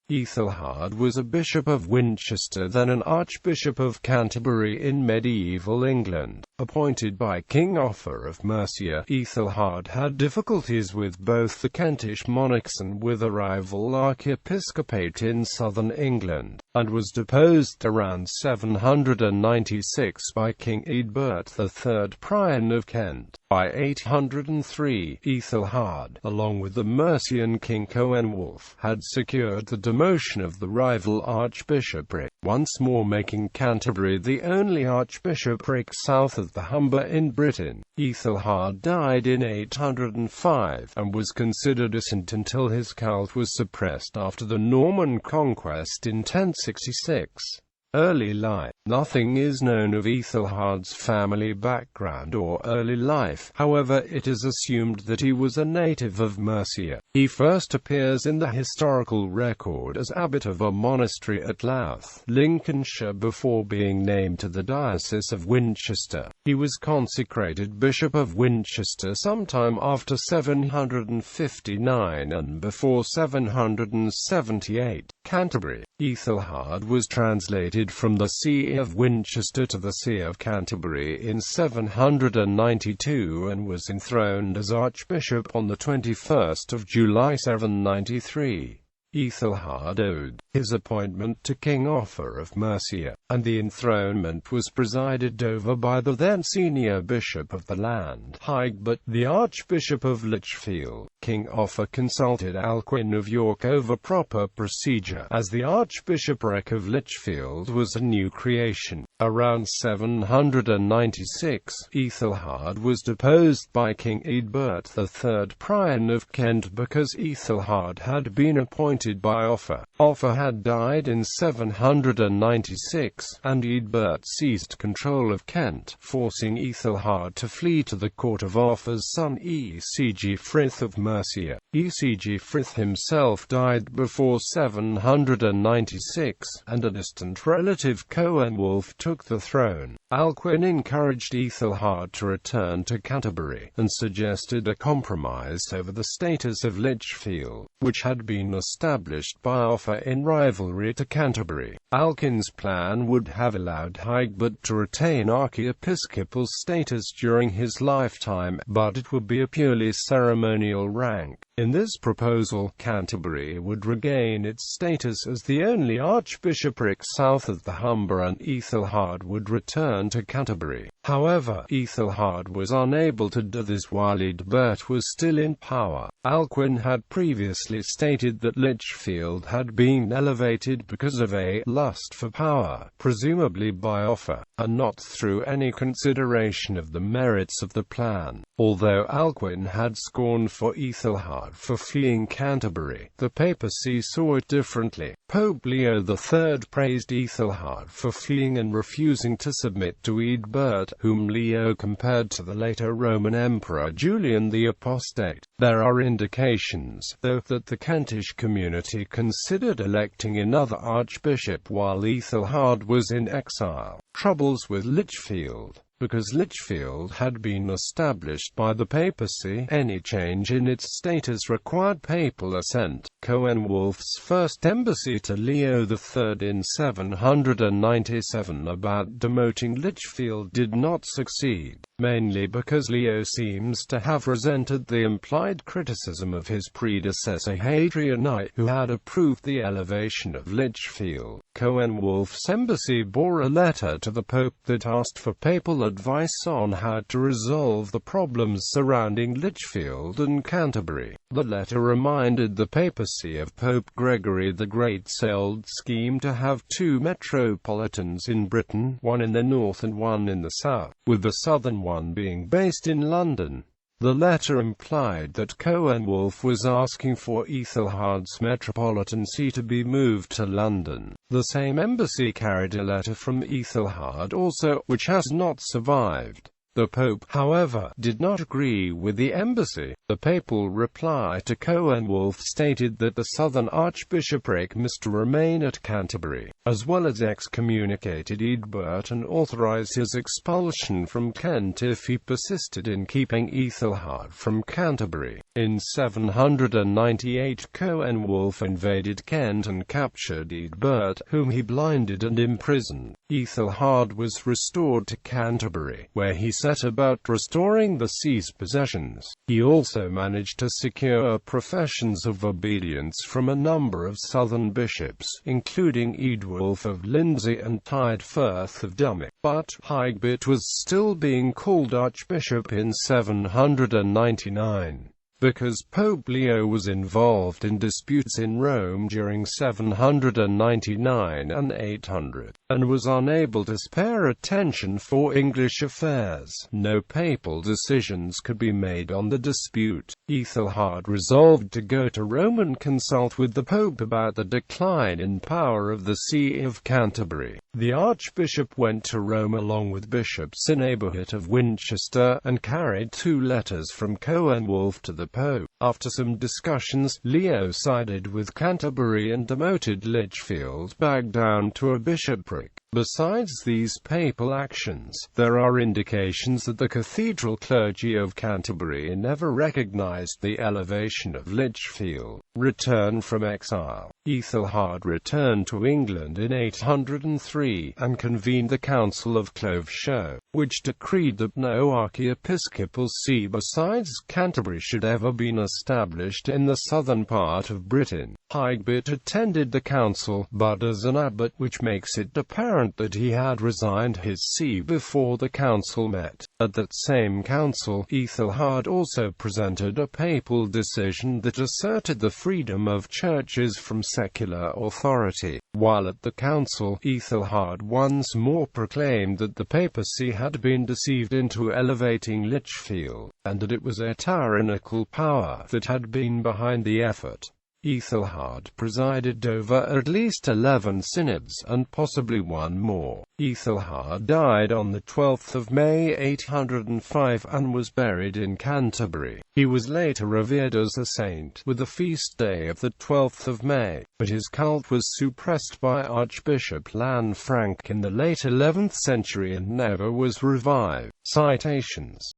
Æthelhard was a bishop of Winchester, then an archbishop of Canterbury in medieval England. Appointed by King Offa of Mercia, Æthelhard had difficulties with both the Kentish monarchs and with a rival archiepiscopate in southern England, and was deposed around 796 by King Eadberht III Præn of Kent. By 803, Æthelhard, along with the Mercian King Coenwulf, had secured the demotion of the rival archbishopric, once more making Canterbury the only archbishopric south of the Humber in Britain. Æthelhard died in 805, and was considered a saint until his cult was suppressed after the Norman Conquest in 1066. Early life. Nothing is known of Æthelhard's family background or early life, however it is assumed that he was a native of Mercia. He first appears in the historical record as abbot of a monastery at Louth, Lincolnshire, before being named to the diocese of Winchester. He was consecrated Bishop of Winchester sometime after 759 and before 778. Canterbury. Æthelhard was translated from the See of Winchester to the See of Canterbury in 792 and was enthroned as Archbishop on the 21st of July 793. Æthelhard owed his appointment to King Offa of Mercia, and the enthronement was presided over by the then senior bishop of the land, Eadberht, the Archbishop of Lichfield. King Offa consulted Alcuin of York over proper procedure, as the Archbishopric of Lichfield was a new creation. Around 796, Æthelhard was deposed by King Eadberht III Præn of Kent because Æthelhard had been appointed by Offa. Offa had died in 796, and Eadberht seized control of Kent, forcing Æthelhard to flee to the court of Offa's son Ecg of Mercia. Ecg himself died before 796, and a distant relative Coenwulf took the throne. Alcuin encouraged Æthelhard to return to Canterbury, and suggested a compromise over the status of Lichfield, which had been established by Offa in rivalry to Canterbury. Alcuin's plan would have allowed Eadberht to retain archiepiscopal status during his lifetime, but it would be a purely ceremonial rank. In this proposal, Canterbury would regain its status as the only archbishopric south of the Humber, and Æthelhard would return to Canterbury. However, Æthelhard was unable to do this while Eadberht was still in power. Alcuin had previously stated that Lichfield had been elevated because of a lust for power, presumably by Offa, and not through any consideration of the merits of the plan. Although Alcuin had scorn for Æthelhard for fleeing Canterbury, the papacy saw it differently. Pope Leo III praised Æthelhard for fleeing and refusing to submit to Eadberht, whom Leo compared to the later Roman Emperor Julian the Apostate. There are indications, though, that the Kentish community considered electing another archbishop while Æthelhard was in exile. Troubles with Lichfield. Because Lichfield had been established by the papacy, any change in its status required papal assent. Coenwulf's first embassy to Leo III in 797 about demoting Lichfield did not succeed, mainly because Leo seems to have resented the implied criticism of his predecessor Hadrian I, who had approved the elevation of Lichfield. Coenwulf's embassy bore a letter to the Pope that asked for papal advice on how to resolve the problems surrounding Lichfield and Canterbury. The letter reminded the papacy of Pope Gregory the Great's old scheme to have two metropolitans in Britain, one in the north and one in the south, with the southern one being based in London. The letter implied that Coenwulf was asking for Æthelhard's metropolitan see to be moved to London. The same embassy carried a letter from Æthelhard also, which has not survived. The Pope, however, did not agree with the embassy. The papal reply to Coenwulf stated that the southern archbishopric must remain at Canterbury, as well as excommunicated Eadberht and authorized his expulsion from Kent if he persisted in keeping Æthelhard from Canterbury. In 798 Coenwulf invaded Kent and captured Eadberht, whom he blinded and imprisoned. Æthelhard was restored to Canterbury, where he set about restoring the sea's possessions. He also managed to secure professions of obedience from a number of southern bishops, including Eadwulf of Lindsey and Eadberht of Dumnock, but Eadberht was still being called archbishop in 799. Because Pope Leo was involved in disputes in Rome during 799 and 800, and was unable to spare attention for English affairs, no papal decisions could be made on the dispute. Æthelhard resolved to go to Rome and consult with the Pope about the decline in power of the See of Canterbury. The Archbishop went to Rome along with bishops in Bishop of Winchester, and carried 2 letters from Coenwulf to the Pope. After some discussions, Leo sided with Canterbury and demoted Lichfield back down to a bishopric. Besides these papal actions, there are indications that the cathedral clergy of Canterbury never recognized the elevation of Lichfield. Return from exile. Æthelhard returned to England in 803, and convened the Council of Cloveshow, which decreed that no archiepiscopal see besides Canterbury should ever be established in the southern part of Britain. Eadberht attended the council, but as an abbot, which makes it apparent that he had resigned his see before the council met. At that same council, Æthelhard also presented a papal decision that asserted the freedom of churches from secular authority. While at the council, Æthelhard once more proclaimed that the papacy had been deceived into elevating Lichfield, and that it was a tyrannical power that had been behind the effort. Æthelhard presided over at least 11 synods, and possibly one more. Æthelhard died on the 12th of May 805, and was buried in Canterbury. He was later revered as a saint, with the feast day of the 12th of May, but his cult was suppressed by Archbishop Lanfranc in the late 11th century and never was revived. Citations